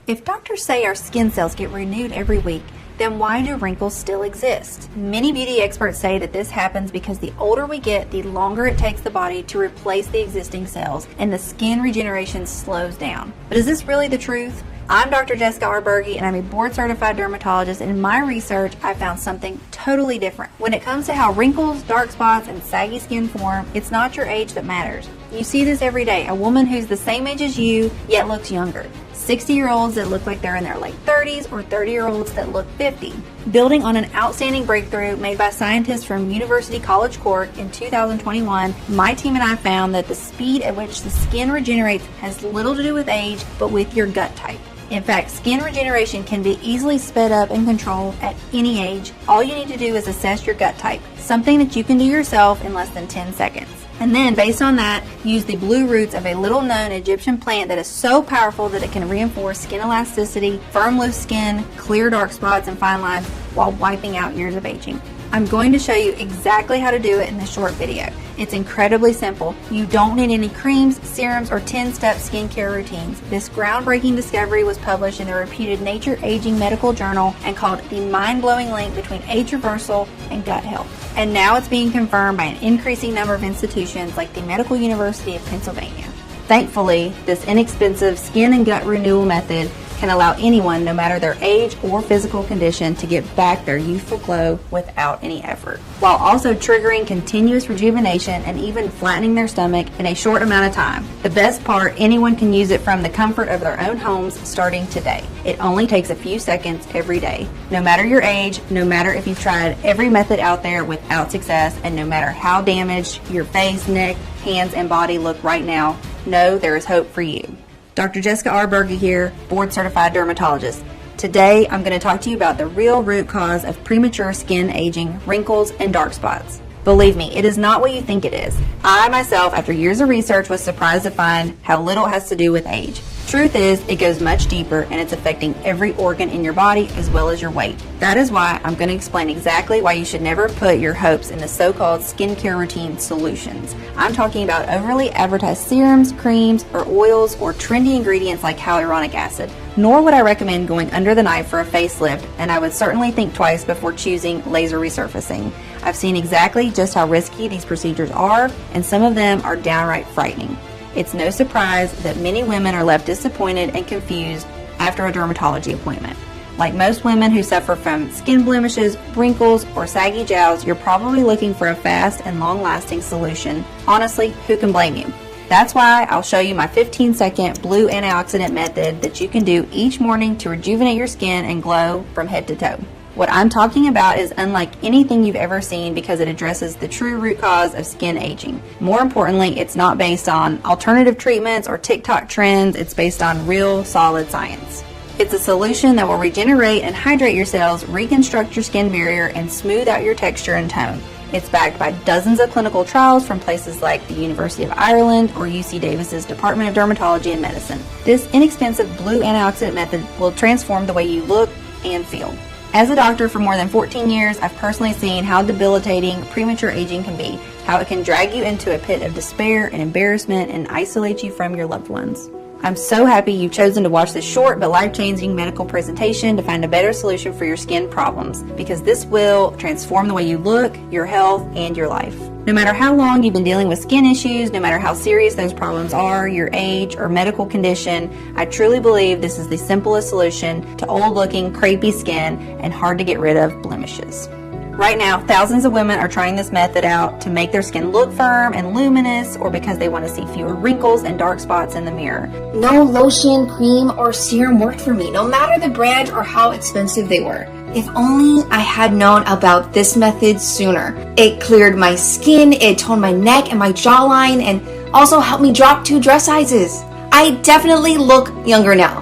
If doctors say our skin cells get renewed every week, then why do wrinkles still exist? Many beauty experts say that this happens because the older we get, the longer it takes the body to replace the existing cells, and the skin regeneration slows down. But is this really the truth? I'm Dr. Jessica Arberge, and I'm a board-certified dermatologist, and in my research, I found something totally different. When it comes to how wrinkles, dark spots, and saggy skin form, it's not your age that matters. You see this every day, a woman who's the same age as you, yet looks younger. 60-year-olds that look like they're in their late 30s or 30-year-olds that look 50. Building on an outstanding breakthrough made by scientists from University College Cork in 2021, my team and I found that the speed at which the skin regenerates has little to do with age, but with your gut type. In fact, skin regeneration can be easily sped up and controlled at any age. All you need to do is assess your gut type, something that you can do yourself in less than 10 seconds. And then, based on that, use the blue roots of a little-known Egyptian plant that is so powerful that it can reinforce skin elasticity, firm loose skin, clear dark spots and fine lines while wiping out years of aging. I'm going to show you exactly how to do it in this short video. It's incredibly simple. You don't need any creams, serums, or 10-step skincare routines. This groundbreaking discovery was published in the reputed Nature Aging Medical Journal and called the mind-blowing link between age reversal and gut health. And now it's being confirmed by an increasing number of institutions like the Medical University of Pennsylvania. Thankfully, this inexpensive skin and gut renewal method can allow anyone, no matter their age or physical condition, to get back their youthful glow without any effort, while also triggering continuous rejuvenation and even flattening their stomach in a short amount of time. The best part, anyone can use it from the comfort of their own homes starting today. It only takes a few seconds every day. No matter your age, no matter if you've tried every method out there without success, and no matter how damaged your face, neck, hands, and body look right now, know there is hope for you. Dr. Jessica Arberge here, board-certified dermatologist. Today, I'm going to talk to you about the real root cause of premature skin aging, wrinkles, and dark spots. Believe me, it is not what you think it is. I, myself, after years of research, was surprised to find how little it has to do with age. Truth is, it goes much deeper, and it's affecting every organ in your body as well as your weight. That is why I'm going to explain exactly why you should never put your hopes in the so-called skincare routine solutions. I'm talking about overly advertised serums, creams, or oils, or trendy ingredients like hyaluronic acid. Nor would I recommend going under the knife for a facelift, and I would certainly think twice before choosing laser resurfacing. I've seen exactly just how risky these procedures are, and some of them are downright frightening. It's no surprise that many women are left disappointed and confused after a dermatology appointment. Like most women who suffer from skin blemishes, wrinkles, or saggy jowls, you're probably looking for a fast and long-lasting solution. Honestly, who can blame you? That's why I'll show you my 15-second blue antioxidant method that you can do each morning to rejuvenate your skin and glow from head to toe. What I'm talking about is unlike anything you've ever seen because it addresses the true root cause of skin aging. More importantly, it's not based on alternative treatments or TikTok trends. It's based on real, solid science. It's a solution that will regenerate and hydrate your cells, reconstruct your skin barrier, and smooth out your texture and tone. It's backed by dozens of clinical trials from places like the University of Ireland or UC Davis's Department of Dermatology and Medicine. This inexpensive blue antioxidant method will transform the way you look and feel. As a doctor for more than 14 years, I've personally seen how debilitating premature aging can be, how it can drag you into a pit of despair and embarrassment and isolate you from your loved ones. I'm so happy you've chosen to watch this short but life-changing medical presentation to find a better solution for your skin problems, because this will transform the way you look, your health, and your life. No matter how long you've been dealing with skin issues, no matter how serious those problems are, your age, or medical condition, I truly believe this is the simplest solution to old-looking, crepey skin and hard-to-get-rid-of blemishes. Right now, thousands of women are trying this method out to make their skin look firm and luminous, or because they want to see fewer wrinkles and dark spots in the mirror. No lotion, cream, or serum worked for me, no matter the brand or how expensive they were. If only I had known about this method sooner. It cleared my skin, it toned my neck and my jawline, and also helped me drop 2 dress sizes. I definitely look younger now.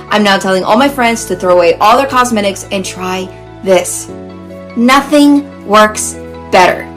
I'm now telling all my friends to throw away all their cosmetics and try this. Nothing works better.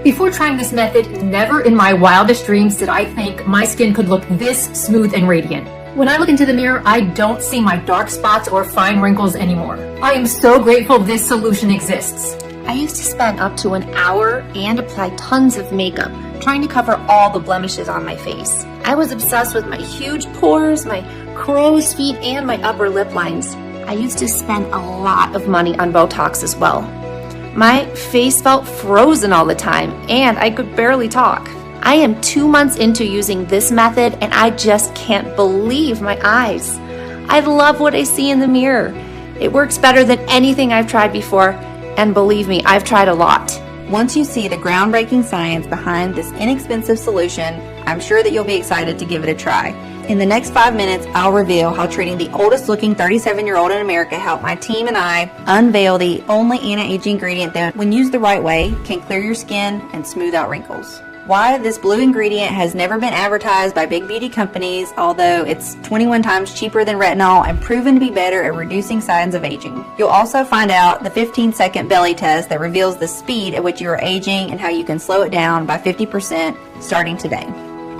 Before trying this method, never in my wildest dreams did I think my skin could look this smooth and radiant. When I look into the mirror, I don't see my dark spots or fine wrinkles anymore. I am so grateful this solution exists. I used to spend up to an hour and apply tons of makeup trying to cover all the blemishes on my face. I was obsessed with my huge pores, my crow's feet, and my upper lip lines. I used to spend a lot of money on Botox as well. My face felt frozen all the time, and I could barely talk. I am 2 months into using this method, and I just can't believe my eyes. I love what I see in the mirror. It works better than anything I've tried before, and believe me, I've tried a lot. Once you see the groundbreaking science behind this inexpensive solution, I'm sure that you'll be excited to give it a try. In the next 5 minutes, I'll reveal how treating the oldest looking 37-year-old in America helped my team and I unveil the only anti-aging ingredient that, when used the right way, can clear your skin and smooth out wrinkles. Why this blue ingredient has never been advertised by big beauty companies, although it's 21 times cheaper than retinol and proven to be better at reducing signs of aging. You'll also find out the 15-second belly test that reveals the speed at which you are aging and how you can slow it down by 50% starting today,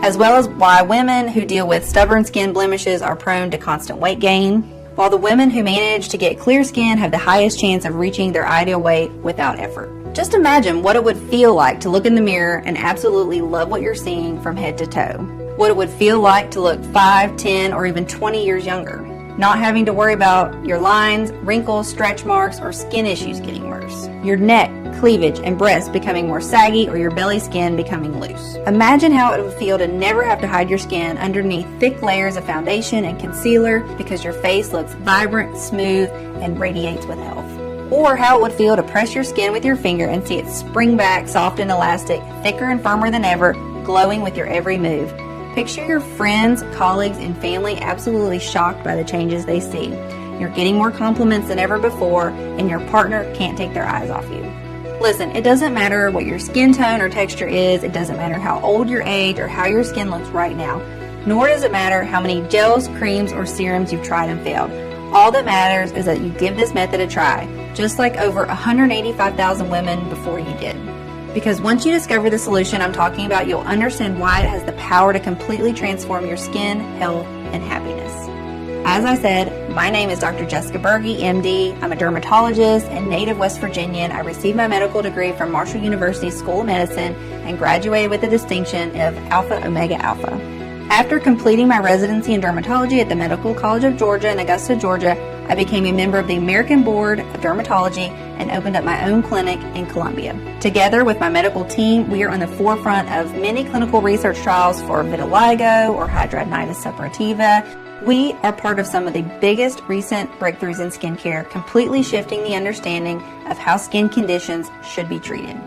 as well as why women who deal with stubborn skin blemishes are prone to constant weight gain, while the women who manage to get clear skin have the highest chance of reaching their ideal weight without effort. Just imagine what it would feel like to look in the mirror and absolutely love what you're seeing from head to toe. What it would feel like to look 5, 10, or even 20 years younger. Not having to worry about your lines, wrinkles, stretch marks, or skin issues getting worse. Your neck, cleavage, and breasts becoming more saggy, or your belly skin becoming loose. Imagine how it would feel to never have to hide your skin underneath thick layers of foundation and concealer because your face looks vibrant, smooth, and radiates with health. Or how it would feel to press your skin with your finger and see it spring back soft and elastic, thicker and firmer than ever, glowing with your every move. Picture your friends, colleagues, and family absolutely shocked by the changes they see. You're getting more compliments than ever before, and your partner can't take their eyes off you. Listen, it doesn't matter what your skin tone or texture is, it doesn't matter how old your age or how your skin looks right now, nor does it matter how many gels, creams, or serums you've tried and failed. All that matters is that you give this method a try, just like over 185,000 women before you did. Because once you discover the solution I'm talking about, you'll understand why it has the power to completely transform your skin, health, and happiness. As I said, my name is Dr. Jessica Berge, MD. I'm a dermatologist and native West Virginian. I received my medical degree from Marshall University School of Medicine and graduated with the distinction of Alpha Omega Alpha. After completing my residency in dermatology at the Medical College of Georgia in Augusta, Georgia, I became a member of the American Board of Dermatology and opened up my own clinic in Columbia. Together with my medical team, we are on the forefront of many clinical research trials for vitiligo or hidradenitis suppurativa. We are part of some of the biggest recent breakthroughs in skincare, completely shifting the understanding of how skin conditions should be treated.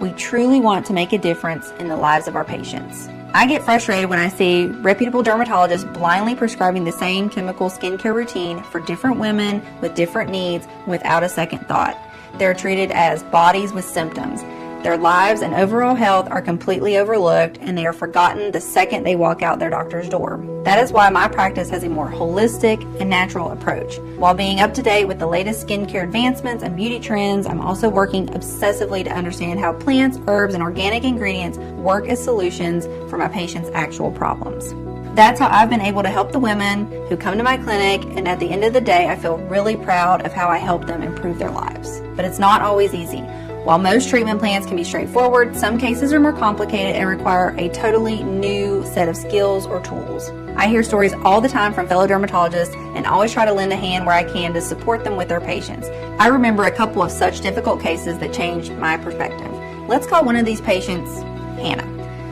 We truly want to make a difference in the lives of our patients. I get frustrated when I see reputable dermatologists blindly prescribing the same chemical skincare routine for different women with different needs without a second thought. They're treated as bodies with symptoms. Their lives and overall health are completely overlooked, and they are forgotten the second they walk out their doctor's door. That is why my practice has a more holistic and natural approach. While being up to date with the latest skincare advancements and beauty trends, I'm also working obsessively to understand how plants, herbs, and organic ingredients work as solutions for my patients' actual problems. That's how I've been able to help the women who come to my clinic, and at the end of the day, I feel really proud of how I help them improve their lives. But it's not always easy. While most treatment plans can be straightforward, some cases are more complicated and require a totally new set of skills or tools. I hear stories all the time from fellow dermatologists and always try to lend a hand where I can to support them with their patients. I remember a couple of such difficult cases that changed my perspective. Let's call one of these patients Hannah.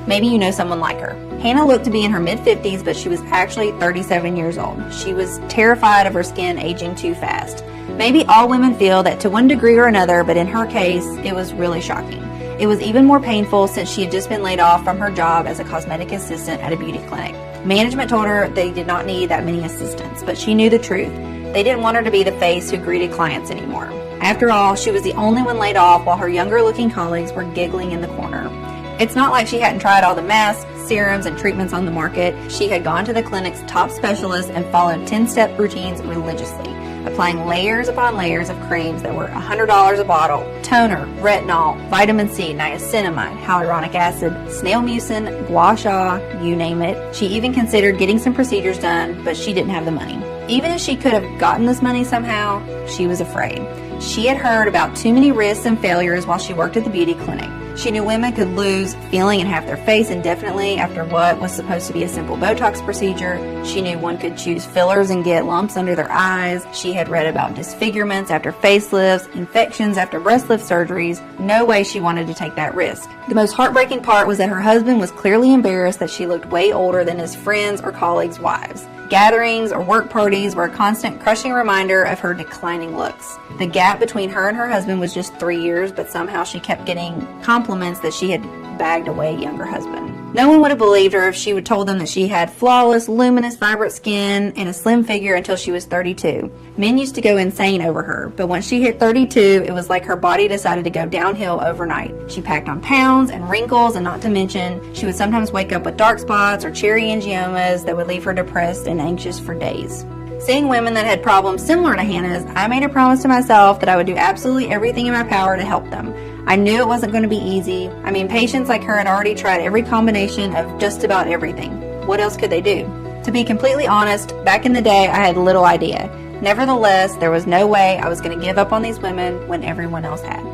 Maybe you know someone like her. Hannah looked to be in her mid-50s, but she was actually 37 years old. She was terrified of her skin aging too fast. Maybe all women feel that to one degree or another, but in her case, it was really shocking. It was even more painful since she had just been laid off from her job as a cosmetic assistant at a beauty clinic. Management told her they did not need that many assistants, but she knew the truth. They didn't want her to be the face who greeted clients anymore. After all, she was the only one laid off while her younger-looking colleagues were giggling in the corner. It's not like she hadn't tried all the masks, serums, and treatments on the market. She had gone to the clinic's top specialists and followed 10-step routines religiously, applying layers upon layers of creams that were $100 a bottle: toner, retinol, vitamin C, niacinamide, hyaluronic acid, snail mucin, gua sha, you name it. She even considered getting some procedures done, but she didn't have the money. Even if she could have gotten this money somehow, she was afraid. She had heard about too many risks and failures while she worked at the beauty clinic. She knew women could lose feeling in half their face indefinitely after what was supposed to be a simple Botox procedure. She knew one could choose fillers and get lumps under their eyes. She had read about disfigurements after facelifts, infections after breast lift surgeries. No way she wanted to take that risk. The most heartbreaking part was that her husband was clearly embarrassed that she looked way older than his friends' or colleagues' wives. Gatherings or work parties were a constant crushing reminder of her declining looks. The gap between her and her husband was just 3 years, but somehow she kept getting compliments that she had bagged away a younger husband. No one would have believed her if she would told them that she had flawless, luminous, vibrant skin and a slim figure until she was 32. Men used to go insane over her, but once she hit 32, it was like her body decided to go downhill overnight. She packed on pounds and wrinkles, and not to mention, she would sometimes wake up with dark spots or cherry angiomas that would leave her depressed and anxious for days. Seeing women that had problems similar to Hannah's, I made a promise to myself that I would do absolutely everything in my power to help them. I knew it wasn't going to be easy. I mean, patients like her had already tried every combination of just about everything. What else could they do? To be completely honest, back in the day, I had little idea. Nevertheless, there was no way I was going to give up on these women when everyone else had.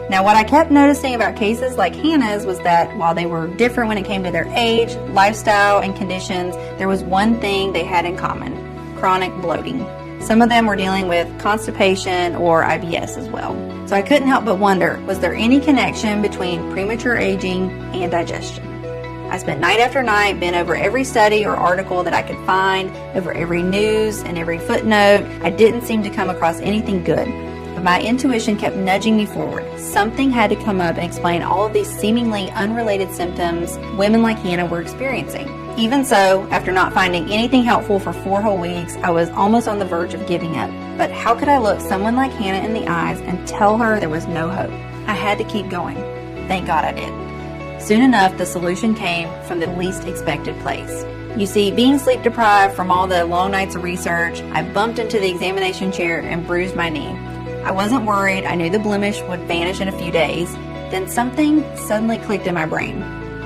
Now, what I kept noticing about cases like Hannah's was that while they were different when it came to their age, lifestyle, and conditions, there was one thing they had in common: chronic bloating. Some of them were dealing with constipation or IBS as well. So I couldn't help but wonder, was there any connection between premature aging and digestion? I spent night after night, bent over every study or article that I could find, over every news and every footnote. I didn't seem to come across anything good. But my intuition kept nudging me forward. Something had to come up and explain all of these seemingly unrelated symptoms women like Hannah were experiencing. Even so, after not finding anything helpful for 4 whole weeks, I was almost on the verge of giving up. But how could I look someone like Hannah in the eyes and tell her there was no hope? I had to keep going. Thank God I did. Soon enough, the solution came from the least expected place. You see, being sleep deprived from all the long nights of research, I bumped into the examination chair and bruised my knee. I wasn't worried. I knew the blemish would vanish in a few days. Then something suddenly clicked in my brain.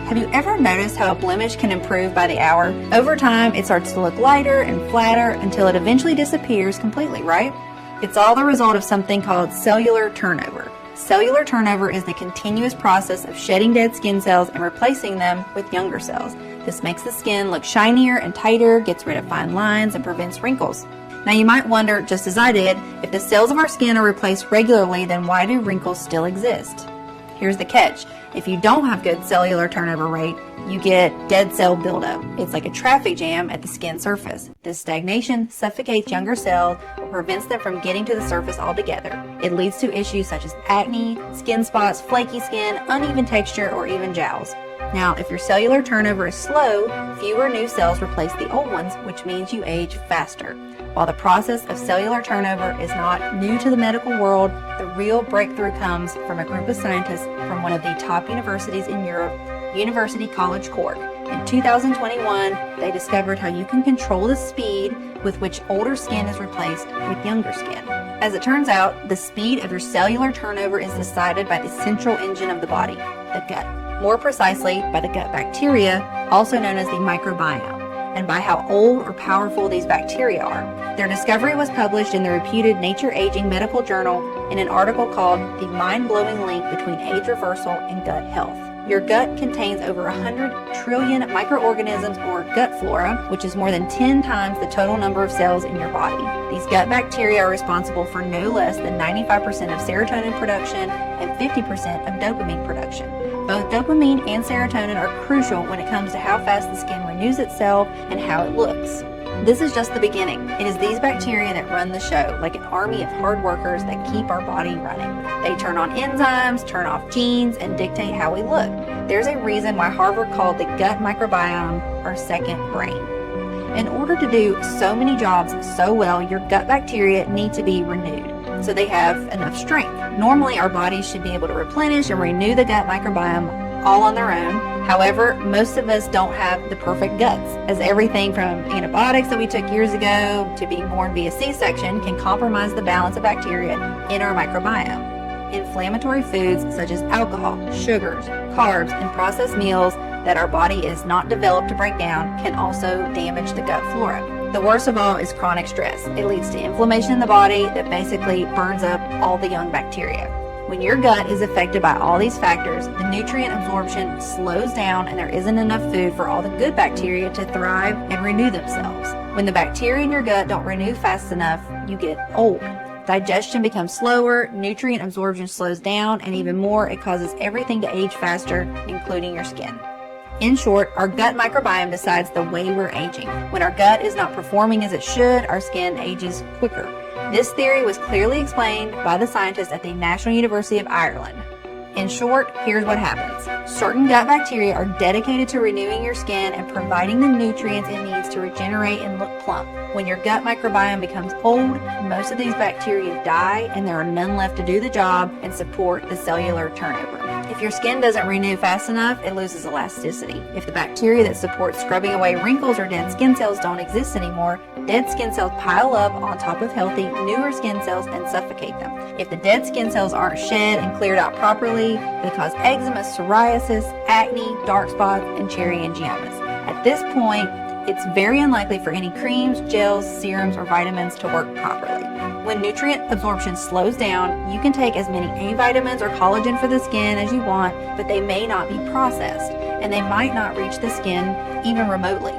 Have you ever noticed how a blemish can improve by the hour? Over time, it starts to look lighter and flatter until it eventually disappears completely, right? It's all the result of something called cellular turnover. Cellular turnover is the continuous process of shedding dead skin cells and replacing them with younger cells. This makes the skin look shinier and tighter, gets rid of fine lines, and prevents wrinkles. Now you might wonder, just as I did, if the cells of our skin are replaced regularly, then why do wrinkles still exist? Here's the catch. If you don't have good cellular turnover rate, you get dead cell buildup. It's like a traffic jam at the skin surface. This stagnation suffocates younger cells or prevents them from getting to the surface altogether. It leads to issues such as acne, skin spots, flaky skin, uneven texture, or even jowls. Now, if your cellular turnover is slow, fewer new cells replace the old ones, which means you age faster. While the process of cellular turnover is not new to the medical world, the real breakthrough comes from a group of scientists from one of the top universities in Europe, University College Cork. In 2021, they discovered how you can control the speed with which older skin is replaced with younger skin. As it turns out, the speed of your cellular turnover is decided by the central engine of the body, the gut. More precisely, by the gut bacteria, also known as the microbiome, and by how old or powerful these bacteria are. Their discovery was published in the reputed Nature Aging medical journal in an article called The Mind-Blowing Link Between Age Reversal and Gut Health. Your gut contains over 100 trillion microorganisms, or gut flora, which is more than 10 times the total number of cells in your body. These gut bacteria are responsible for no less than 95% of serotonin production and 50% of dopamine production. Both dopamine and serotonin are crucial when it comes to how fast the skin renews itself and how it looks. This is just the beginning. It is these bacteria that run the show, like an army of hard workers that keep our body running. They turn on enzymes, turn off genes, and dictate how we look. There's a reason why Harvard called the gut microbiome our second brain. In order to do so many jobs so well, your gut bacteria need to be renewed so they have enough strength. Normally, our bodies should be able to replenish and renew the gut microbiome all on their own. However, most of us don't have the perfect guts, as everything from antibiotics that we took years ago to being born via C-section can compromise the balance of bacteria in our microbiome. Inflammatory foods such as alcohol, sugars, carbs, and processed meals that our body is not developed to break down can also damage the gut flora. The worst of all is chronic stress. It leads to inflammation in the body that basically burns up all the young bacteria. When your gut is affected by all these factors, the nutrient absorption slows down and there isn't enough food for all the good bacteria to thrive and renew themselves. When the bacteria in your gut don't renew fast enough, you get old. Digestion becomes slower, nutrient absorption slows down, and even more, it causes everything to age faster, including your skin. In short, our gut microbiome decides the way we're aging. When our gut is not performing as it should, our skin ages quicker. This theory was clearly explained by the scientists at the National University of Ireland. In short, here's what happens. Certain gut bacteria are dedicated to renewing your skin and providing the nutrients it needs to regenerate and look plump. When your gut microbiome becomes old, most of these bacteria die and there are none left to do the job and support the cellular turnover. If your skin doesn't renew fast enough, it loses elasticity. If the bacteria that support scrubbing away wrinkles or dead skin cells don't exist anymore, dead skin cells pile up on top of healthy, newer skin cells and suffocate them. If the dead skin cells aren't shed and cleared out properly, they cause eczema, psoriasis, acne, dark spots, and cherry angiomas. At this point, it's very unlikely for any creams, gels, serums, or vitamins to work properly. When nutrient absorption slows down, you can take as many A vitamins or collagen for the skin as you want, but they may not be processed, and they might not reach the skin even remotely.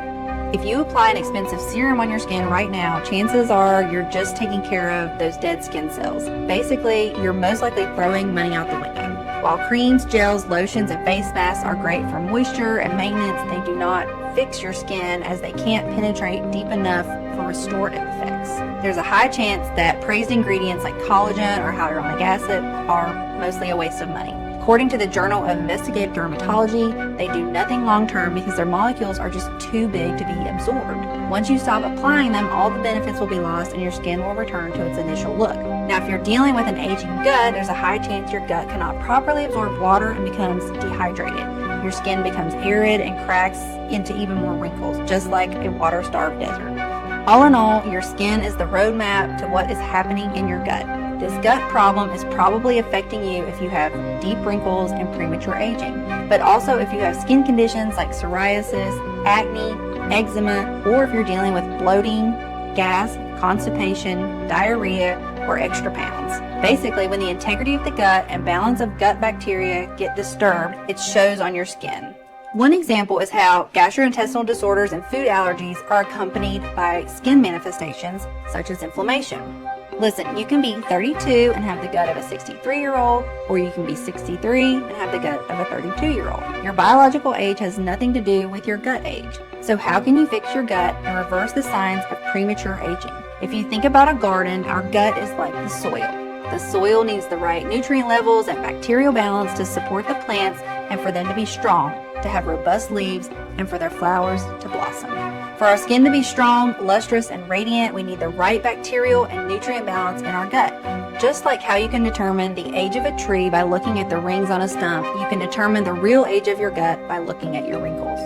If you apply an expensive serum on your skin right now, chances are you're just taking care of those dead skin cells. Basically, you're most likely throwing money out the window. While creams, gels, lotions, and face masks are great for moisture and maintenance, they do not fix your skin as they can't penetrate deep enough for restorative effects. There's a high chance that praised ingredients like collagen or hyaluronic acid are mostly a waste of money. According to the Journal of Investigative Dermatology, they do nothing long-term because their molecules are just too big to be absorbed. Once you stop applying them, all the benefits will be lost and your skin will return to its initial look. Now, if you're dealing with an aging gut, there's a high chance your gut cannot properly absorb water and becomes dehydrated. Your skin becomes arid and cracks into even more wrinkles, just like a water-starved desert. All in all, your skin is the roadmap to what is happening in your gut. This gut problem is probably affecting you if you have deep wrinkles and premature aging, but also if you have skin conditions like psoriasis, acne, eczema, or if you're dealing with bloating, gas, constipation, diarrhea, or extra pounds. Basically, when the integrity of the gut and balance of gut bacteria get disturbed, it shows on your skin. One example is how gastrointestinal disorders and food allergies are accompanied by skin manifestations such as inflammation. Listen, you can be 32 and have the gut of a 63-year-old, or you can be 63 and have the gut of a 32-year-old. Your biological age has nothing to do with your gut age. So how can you fix your gut and reverse the signs of premature aging? If you think about a garden, our gut is like the soil. The soil needs the right nutrient levels and bacterial balance to support the plants and for them to be strong, to have robust leaves, and for their flowers to blossom. For our skin to be strong, lustrous, and radiant, we need the right bacterial and nutrient balance in our gut. Just like how you can determine the age of a tree by looking at the rings on a stump, you can determine the real age of your gut by looking at your wrinkles.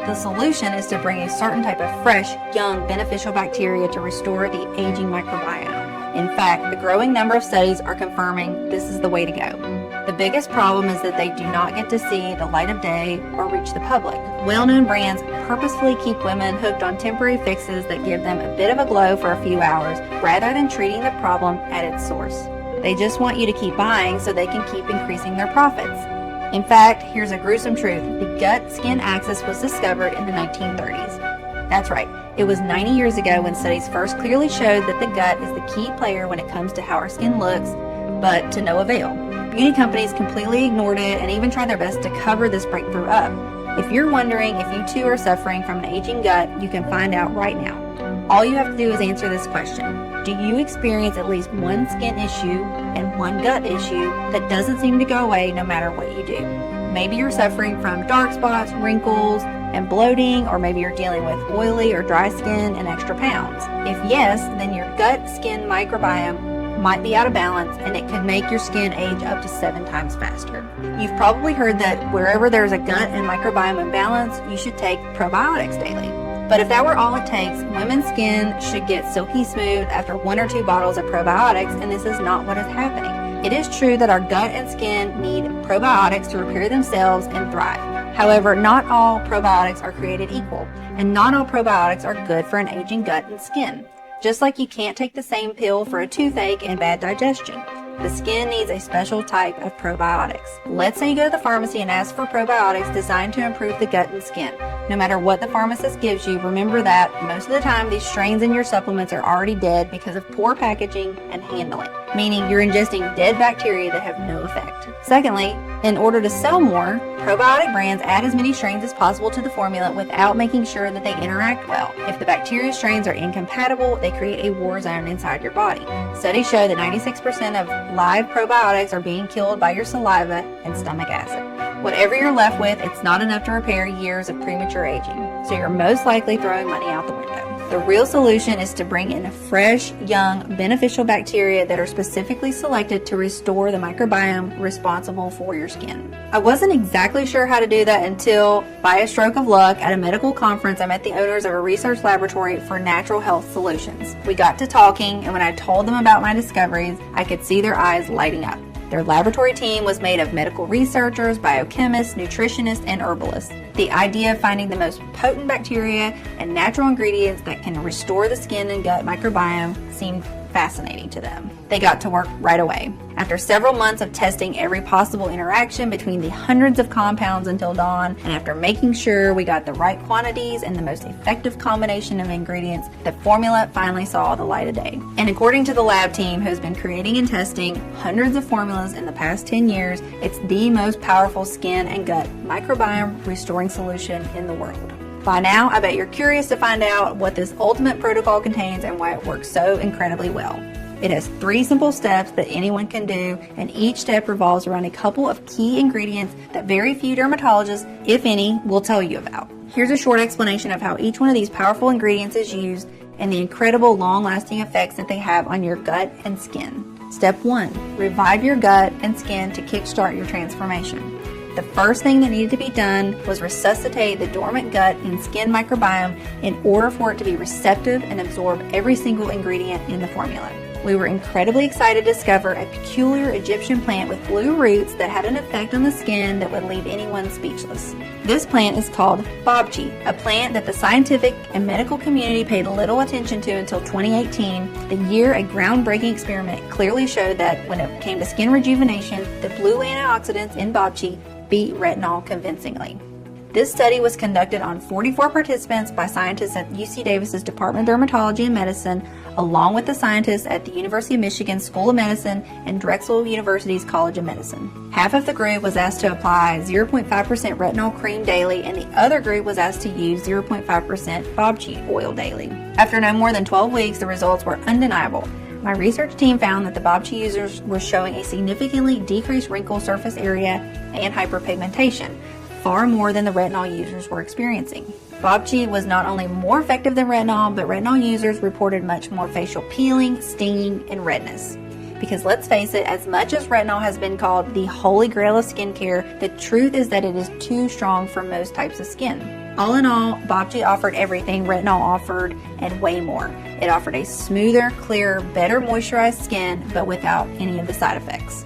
The solution is to bring a certain type of fresh, young, beneficial bacteria to restore the aging microbiome. In fact, the growing number of studies are confirming this is the way to go. The biggest problem is that they do not get to see the light of day or reach the public. Well-known brands purposefully keep women hooked on temporary fixes that give them a bit of a glow for a few hours, rather than treating the problem at its source. They just want you to keep buying so they can keep increasing their profits. In fact, here's a gruesome truth. The gut-skin axis was discovered in the 1930s. That's right. It was 90 years ago when studies first clearly showed that the gut is the key player when it comes to how our skin looks, but to no avail. Beauty companies completely ignored it and even tried their best to cover this breakthrough up. If you're wondering if you too are suffering from an aging gut, you can find out right now. All you have to do is answer this question. Do you experience at least one skin issue and one gut issue that doesn't seem to go away no matter what you do? Maybe you're suffering from dark spots, wrinkles, and bloating, or maybe you're dealing with oily or dry skin and extra pounds. If yes, then your gut-skin microbiome might be out of balance and it could make your skin age up to 7 times faster. You've probably heard that wherever there's a gut and microbiome imbalance, you should take probiotics daily. But if that were all it takes, women's skin should get silky smooth after 1 or 2 bottles of probiotics, and this is not what is happening. It is true that our gut and skin need probiotics to repair themselves and thrive. However, not all probiotics are created equal, and not all probiotics are good for an aging gut and skin. Just like you can't take the same pill for a toothache and bad digestion. The skin needs a special type of probiotics. Let's say you go to the pharmacy and ask for probiotics designed to improve the gut and skin. No matter what the pharmacist gives you, remember that most of the time these strains in your supplements are already dead because of poor packaging and handling, meaning you're ingesting dead bacteria that have no effect. Secondly, in order to sell more, probiotic brands add as many strains as possible to the formula without making sure that they interact well. If the bacteria strains are incompatible, they create a war zone inside your body. Studies show that 96% of live probiotics are being killed by your saliva and stomach acid. Whatever you're left with, it's not enough to repair years of premature aging, so you're most likely throwing money out the window. The real solution is to bring in fresh, young, beneficial bacteria that are specifically selected to restore the microbiome responsible for your skin. I wasn't exactly sure how to do that until, by a stroke of luck, at a medical conference, I met the owners of a research laboratory for natural health solutions. We got to talking, and when I told them about my discoveries, I could see their eyes lighting up. Their laboratory team was made of medical researchers, biochemists, nutritionists, and herbalists. The idea of finding the most potent bacteria and natural ingredients that can restore the skin and gut microbiome seemed fascinating to them. They got to work right away. After several months of testing every possible interaction between the hundreds of compounds until dawn, and after making sure we got the right quantities and the most effective combination of ingredients, the formula finally saw the light of day. And according to the lab team who's been creating and testing hundreds of formulas in the past 10 years, it's the most powerful skin and gut microbiome restoring solution in the world. By now, I bet you're curious to find out what this ultimate protocol contains and why it works so incredibly well. It has 3 simple steps that anyone can do, and each step revolves around a couple of key ingredients that very few dermatologists, if any, will tell you about. Here's a short explanation of how each one of these powerful ingredients is used and the incredible long-lasting effects that they have on your gut and skin. Step 1. Revive your gut and skin to kickstart your transformation. The first thing that needed to be done was resuscitate the dormant gut and skin microbiome in order for it to be receptive and absorb every single ingredient in the formula. We were incredibly excited to discover a peculiar Egyptian plant with blue roots that had an effect on the skin that would leave anyone speechless. This plant is called bobchi, a plant that the scientific and medical community paid little attention to until 2018, the year a groundbreaking experiment clearly showed that when it came to skin rejuvenation, the blue antioxidants in bobchi beat retinol convincingly. This study was conducted on 44 participants by scientists at UC Davis's Department of Dermatology and Medicine, along with the scientists at the University of Michigan School of Medicine and Drexel University's College of Medicine. Half of the group was asked to apply 0.5% retinol cream daily, and the other group was asked to use 0.5% bobchi oil daily. After no more than 12 weeks, the results were undeniable. My research team found that the bobchi users were showing a significantly decreased wrinkle surface area and hyperpigmentation, far more than the retinol users were experiencing. Bobchi was not only more effective than retinol, but retinol users reported much more facial peeling, stinging, and redness. Because let's face it, as much as retinol has been called the holy grail of skincare, the truth is that it is too strong for most types of skin. All in all, bobchi offered everything retinol offered and way more. It offered a smoother, clearer, better moisturized skin, but without any of the side effects.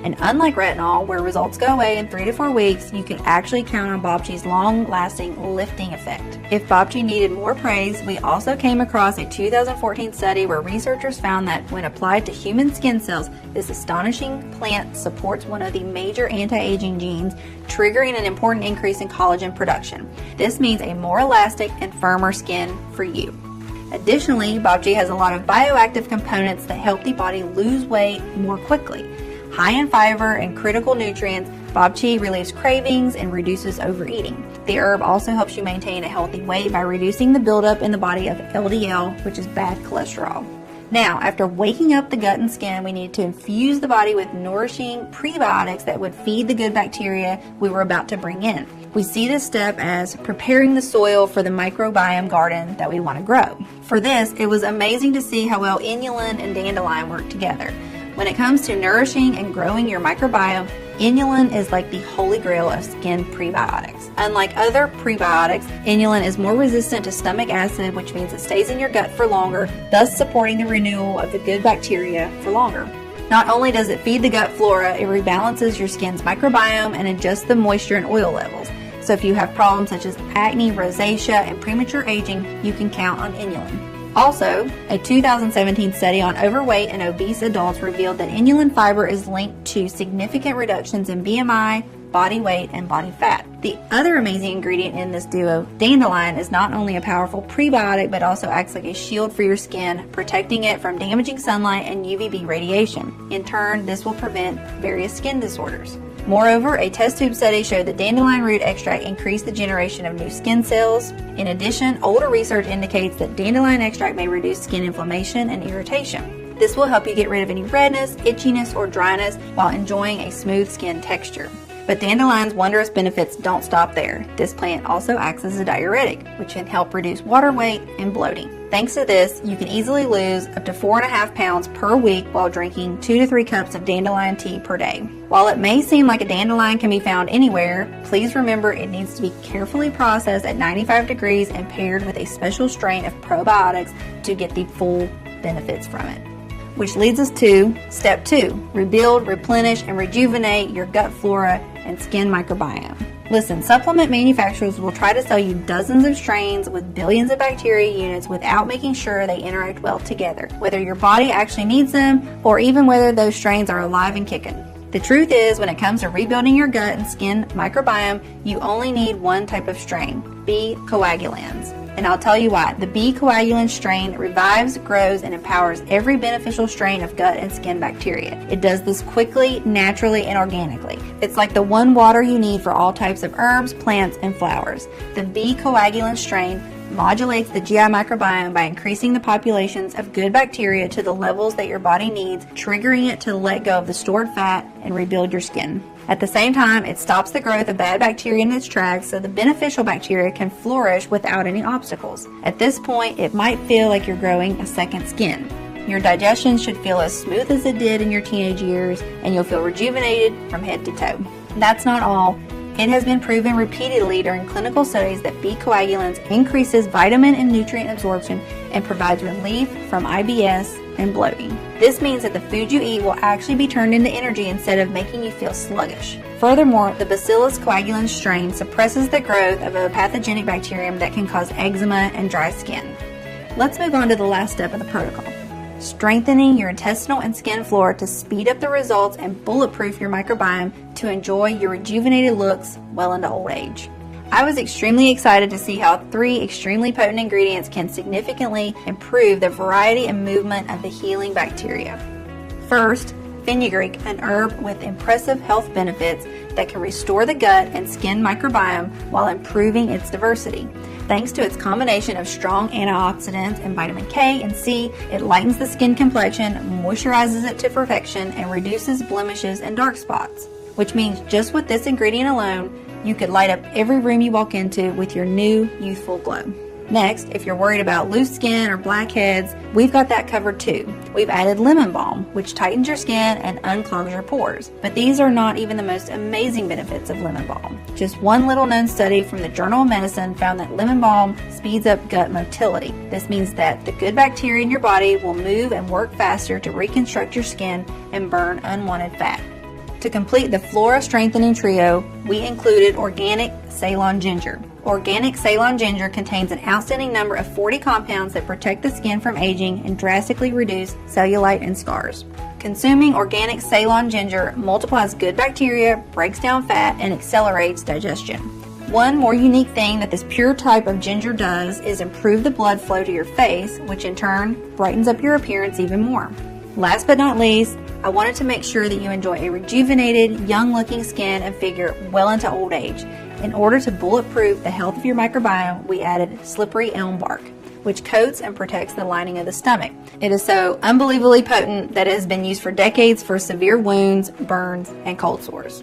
And unlike retinol, where results go away in 3 to 4 weeks, you can actually count on bobchi's long-lasting lifting effect. If bobchi needed more praise, we also came across a 2014 study where researchers found that when applied to human skin cells, this astonishing plant supports one of the major anti-aging genes, triggering an important increase in collagen production. This means a more elastic and firmer skin for you. Additionally, bobchi has a lot of bioactive components that help the body lose weight more quickly. High in fiber and critical nutrients, bobchi relieves cravings and reduces overeating. The herb also helps you maintain a healthy weight by reducing the buildup in the body of LDL, which is bad cholesterol. Now, after waking up the gut and skin, we need to infuse the body with nourishing prebiotics that would feed the good bacteria we were about to bring in. We see this step as preparing the soil for the microbiome garden that we want to grow. For this, it was amazing to see how well inulin and dandelion work together. When it comes to nourishing and growing your microbiome, inulin is like the holy grail of skin prebiotics. Unlike other prebiotics, inulin is more resistant to stomach acid, which means it stays in your gut for longer, thus supporting the renewal of the good bacteria for longer. Not only does it feed the gut flora, it rebalances your skin's microbiome and adjusts the moisture and oil levels. So if you have problems such as acne, rosacea, and premature aging, you can count on inulin. Also, a 2017 study on overweight and obese adults revealed that inulin fiber is linked to significant reductions in BMI, body weight, and body fat. The other amazing ingredient in this duo, dandelion, is not only a powerful prebiotic but also acts like a shield for your skin, protecting it from damaging sunlight and UVB radiation. In turn, this will prevent various skin disorders. Moreover, a test tube study showed that dandelion root extract increased the generation of new skin cells. In addition, older research indicates that dandelion extract may reduce skin inflammation and irritation. This will help you get rid of any redness, itchiness, or dryness while enjoying a smooth skin texture. But dandelion's wondrous benefits don't stop there. This plant also acts as a diuretic, which can help reduce water weight and bloating. Thanks to this, you can easily lose up to 4.5 pounds per week while drinking 2 to 3 cups of dandelion tea per day. While it may seem like a dandelion can be found anywhere, please remember it needs to be carefully processed at 95 degrees and paired with a special strain of probiotics to get the full benefits from it. Which leads us to step 2, rebuild, replenish, and rejuvenate your gut flora and skin microbiome. Listen, supplement manufacturers will try to sell you dozens of strains with billions of bacteria units without making sure they interact well together, whether your body actually needs them or even whether those strains are alive and kicking. The truth is, when it comes to rebuilding your gut and skin microbiome, you only need one type of strain, B. coagulans. And I'll tell you why. The B. coagulan strain revives, grows, and empowers every beneficial strain of gut and skin bacteria. It does this quickly, naturally, and organically. It's like the one water you need for all types of herbs, plants, and flowers. The B. coagulan strain modulates the GI microbiome by increasing the populations of good bacteria to the levels that your body needs, triggering it to let go of the stored fat and rebuild your skin. At the same time, it stops the growth of bad bacteria in its tracks so the beneficial bacteria can flourish without any obstacles. At this point, it might feel like you're growing a second skin. Your digestion should feel as smooth as it did in your teenage years, and you'll feel rejuvenated from head to toe. That's not all. It has been proven repeatedly during clinical studies that B. coagulans increases vitamin and nutrient absorption and provides relief from IBS and bloating. This means that the food you eat will actually be turned into energy instead of making you feel sluggish. Furthermore, the Bacillus coagulans strain suppresses the growth of a pathogenic bacterium that can cause eczema and dry skin. Let's move on to the last step of the protocol. Strengthening your intestinal and skin flora to speed up the results and bulletproof your microbiome to enjoy your rejuvenated looks well into old age. I was extremely excited to see how 3 extremely potent ingredients can significantly improve the variety and movement of the healing bacteria. First, fenugreek, an herb with impressive health benefits that can restore the gut and skin microbiome while improving its diversity. Thanks to its combination of strong antioxidants and vitamin K and C, it lightens the skin complexion, moisturizes it to perfection, and reduces blemishes and dark spots. Which means just with this ingredient alone, you could light up every room you walk into with your new youthful glow. Next, if you're worried about loose skin or blackheads, we've got that covered too. We've added lemon balm, which tightens your skin and unclogs your pores. But these are not even the most amazing benefits of lemon balm. Just one little known study from the Journal of Medicine found that lemon balm speeds up gut motility. This means that the good bacteria in your body will move and work faster to reconstruct your skin and burn unwanted fat. To complete the flora strengthening trio, we included organic Ceylon ginger. Organic Ceylon ginger contains an outstanding number of 40 compounds that protect the skin from aging and drastically reduce cellulite and scars. Consuming organic Ceylon ginger multiplies good bacteria, breaks down fat, and accelerates digestion. One more unique thing that this pure type of ginger does is improve the blood flow to your face, which in turn brightens up your appearance even more. Last but not least, I wanted to make sure that you enjoy a rejuvenated, young-looking skin and figure well into old age. In order to bulletproof the health of your microbiome, we added slippery elm bark, which coats and protects the lining of the stomach. It is so unbelievably potent that it has been used for decades for severe wounds, burns, and cold sores.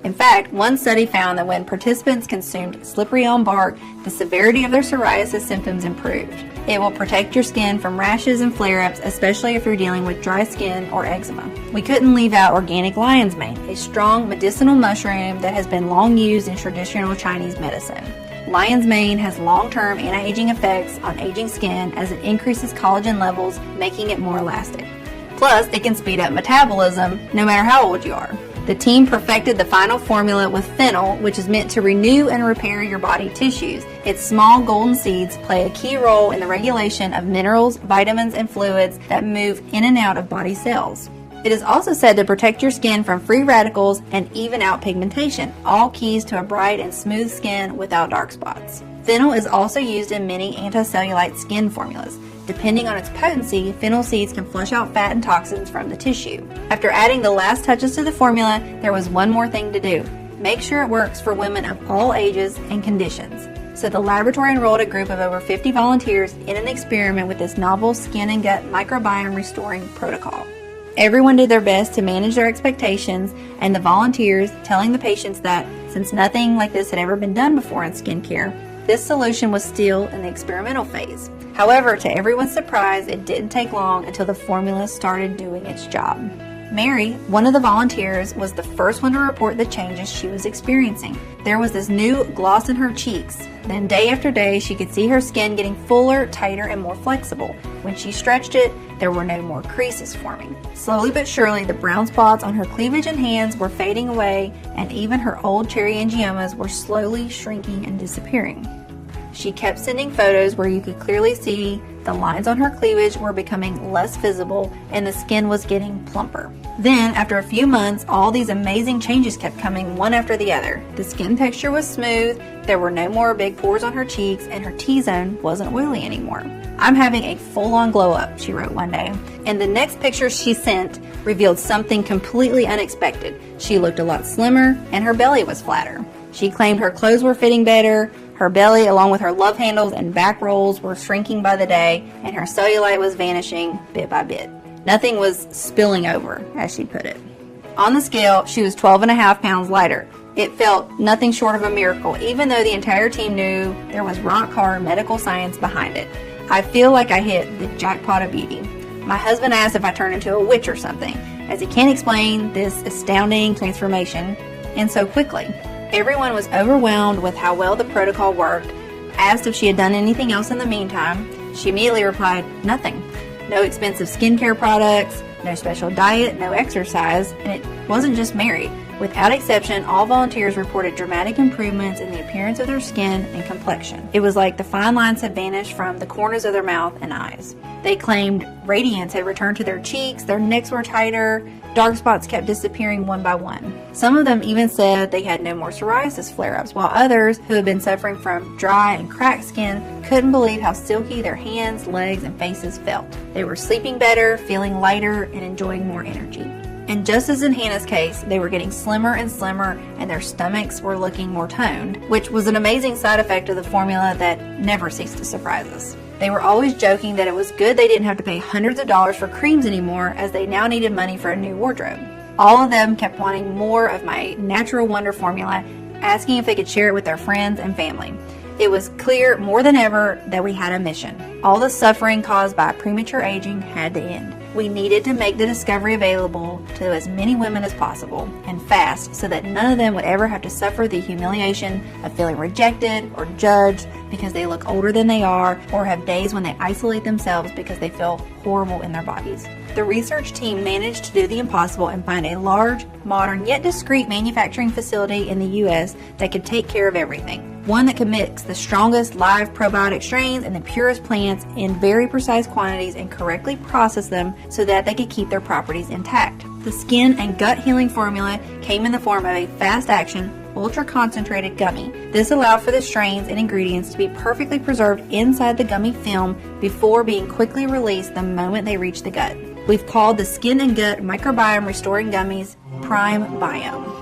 In fact, one study found that when participants consumed slippery elm bark, the severity of their psoriasis symptoms improved. It will protect your skin from rashes and flare-ups, especially if you're dealing with dry skin or eczema. We couldn't leave out organic lion's mane, a strong medicinal mushroom that has been long used in traditional Chinese medicine. Lion's mane has long-term anti-aging effects on aging skin as it increases collagen levels, making it more elastic. Plus, it can speed up metabolism no matter how old you are. The team perfected the final formula with fennel, which is meant to renew and repair your body tissues. Its small golden seeds play a key role in the regulation of minerals, vitamins, and fluids that move in and out of body cells. It is also said to protect your skin from free radicals and even out pigmentation, all keys to a bright and smooth skin without dark spots. Fennel is also used in many anti-cellulite skin formulas. Depending on its potency, fennel seeds can flush out fat and toxins from the tissue. After adding the last touches to the formula, there was one more thing to do. Make sure it works for women of all ages and conditions. So the laboratory enrolled a group of over 50 volunteers in an experiment with this novel skin and gut microbiome restoring protocol. Everyone did their best to manage their expectations, and the volunteers telling the patients that since nothing like this had ever been done before in skincare, this solution was still in the experimental phase. However, to everyone's surprise, it didn't take long until the formula started doing its job. Mary, one of the volunteers, was the first one to report the changes she was experiencing. There was this new gloss in her cheeks. Then day after day, she could see her skin getting fuller, tighter, and more flexible. When she stretched it, there were no more creases forming. Slowly but surely, the brown spots on her cleavage and hands were fading away, and even her old cherry angiomas were slowly shrinking and disappearing. She kept sending photos where you could clearly see the lines on her cleavage were becoming less visible and the skin was getting plumper. Then, after a few months, all these amazing changes kept coming one after the other. The skin texture was smooth, there were no more big pores on her cheeks, and her T-zone wasn't oily anymore. "I'm having a full-on glow-up," she wrote one day. And the next picture she sent revealed something completely unexpected. She looked a lot slimmer, and her belly was flatter. She claimed her clothes were fitting better, her belly, along with her love handles and back rolls, were shrinking by the day, and her cellulite was vanishing bit by bit. Nothing was spilling over, as she put it. On the scale, she was 12.5 pounds lighter. It felt nothing short of a miracle, even though the entire team knew there was rock-hard medical science behind it. I feel like I hit the jackpot of beauty. My husband asked if I turned into a witch or something, as he can't explain this astounding transformation, and so quickly. Everyone was overwhelmed with how well the protocol worked. Asked if she had done anything else in the meantime, she immediately replied, nothing. No expensive skincare products, no special diet, no exercise, and it wasn't just Mary. Without exception, all volunteers reported dramatic improvements in the appearance of their skin and complexion. It was like the fine lines had vanished from the corners of their mouth and eyes. They claimed radiance had returned to their cheeks, their necks were tighter, dark spots kept disappearing one by one. Some of them even said they had no more psoriasis flare-ups, while others, who had been suffering from dry and cracked skin, couldn't believe how silky their hands, legs, and faces felt. They were sleeping better, feeling lighter, and enjoying more energy. And just as in Hannah's case, they were getting slimmer and slimmer, and their stomachs were looking more toned, which was an amazing side effect of the formula that never ceased to surprise us. They were always joking that it was good they didn't have to pay hundreds of dollars for creams anymore, as they now needed money for a new wardrobe. All of them kept wanting more of my Natural Wonder formula, asking if they could share it with their friends and family. It was clear more than ever that we had a mission. All the suffering caused by premature aging had to end. We needed to make the discovery available to as many women as possible, and fast, so that none of them would ever have to suffer the humiliation of feeling rejected or judged because they look older than they are, or have days when they isolate themselves because they feel horrible in their bodies. The research team managed to do the impossible and find a large, modern, yet discreet manufacturing facility in the U.S. that could take care of everything. One that could mix the strongest live probiotic strains and the purest plants in very precise quantities and correctly process them so that they could keep their properties intact. The skin and gut healing formula came in the form of a fast-action, ultra-concentrated gummy. This allowed for the strains and ingredients to be perfectly preserved inside the gummy film before being quickly released the moment they reach the gut. We've called the skin and gut microbiome restoring gummies Primebiome.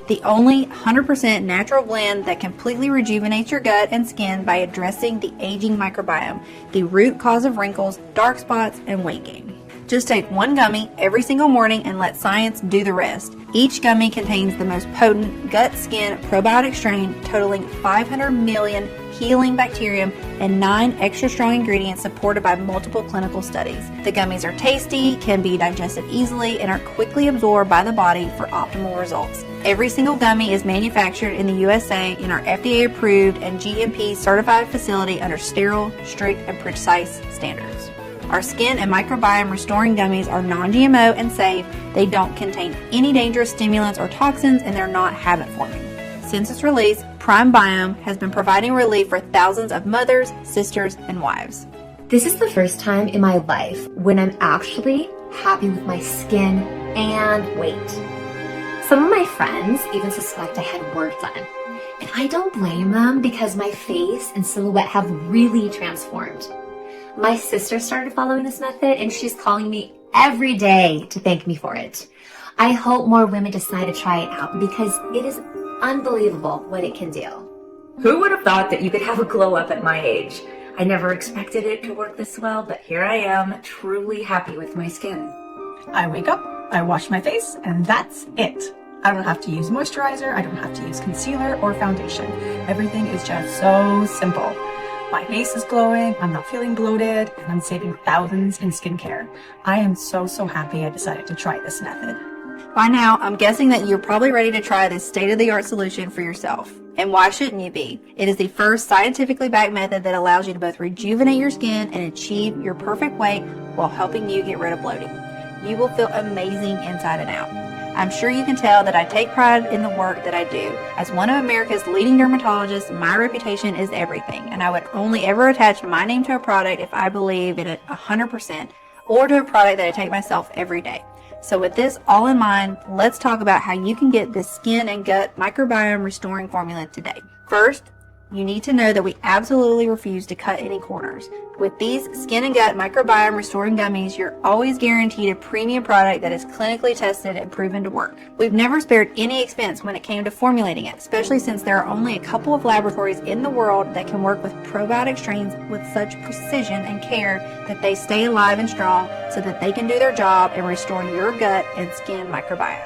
The only 100% natural blend that completely rejuvenates your gut and skin by addressing the aging microbiome, the root cause of wrinkles, dark spots, and weight gain. Just take one gummy every single morning and let science do the rest. Each gummy contains the most potent gut-skin probiotic strain, totaling 500 million healing bacterium and 9 extra strong ingredients supported by multiple clinical studies. The gummies are tasty, can be digested easily, and are quickly absorbed by the body for optimal results. Every single gummy is manufactured in the USA in our FDA-approved and GMP certified facility under sterile, strict, and precise standards. Our skin and microbiome restoring gummies are non-GMO and safe. They don't contain any dangerous stimulants or toxins, and they're not habit forming. Since its release, Primebiome has been providing relief for thousands of mothers, sisters, and wives. This is the first time in my life when I'm actually happy with my skin and weight. Some of my friends even suspect I had work done. And I don't blame them because my face and silhouette have really transformed. My sister started following this method and she's calling me every day to thank me for it. I hope more women decide to try it out because it is unbelievable what it can do. Who would have thought that you could have a glow up at my age? I never expected it to work this well, but here I am, truly happy with my skin. I wake up, I wash my face, and that's it. I don't have to use moisturizer, I don't have to use concealer or foundation. Everything is just so simple. My face is glowing, I'm not feeling bloated, and I'm saving thousands in skincare. I am so happy I decided to try this method. By now, I'm guessing that you're probably ready to try this state-of-the-art solution for yourself. And why shouldn't you be? It is the first scientifically backed method that allows you to both rejuvenate your skin and achieve your perfect weight while helping you get rid of bloating. You will feel amazing inside and out. I'm sure you can tell that I take pride in the work that I do. As one of America's leading dermatologists, my reputation is everything, and I would only ever attach my name to a product if I believe in it 100%, or to a product that I take myself every day. So with this all in mind, let's talk about how you can get this skin and gut microbiome restoring formula today. First, you need to know that we absolutely refuse to cut any corners. With these skin and gut microbiome restoring gummies, you're always guaranteed a premium product that is clinically tested and proven to work. We've never spared any expense when it came to formulating it, especially since there are only a couple of laboratories in the world that can work with probiotic strains with such precision and care that they stay alive and strong so that they can do their job and restore your gut and skin microbiome.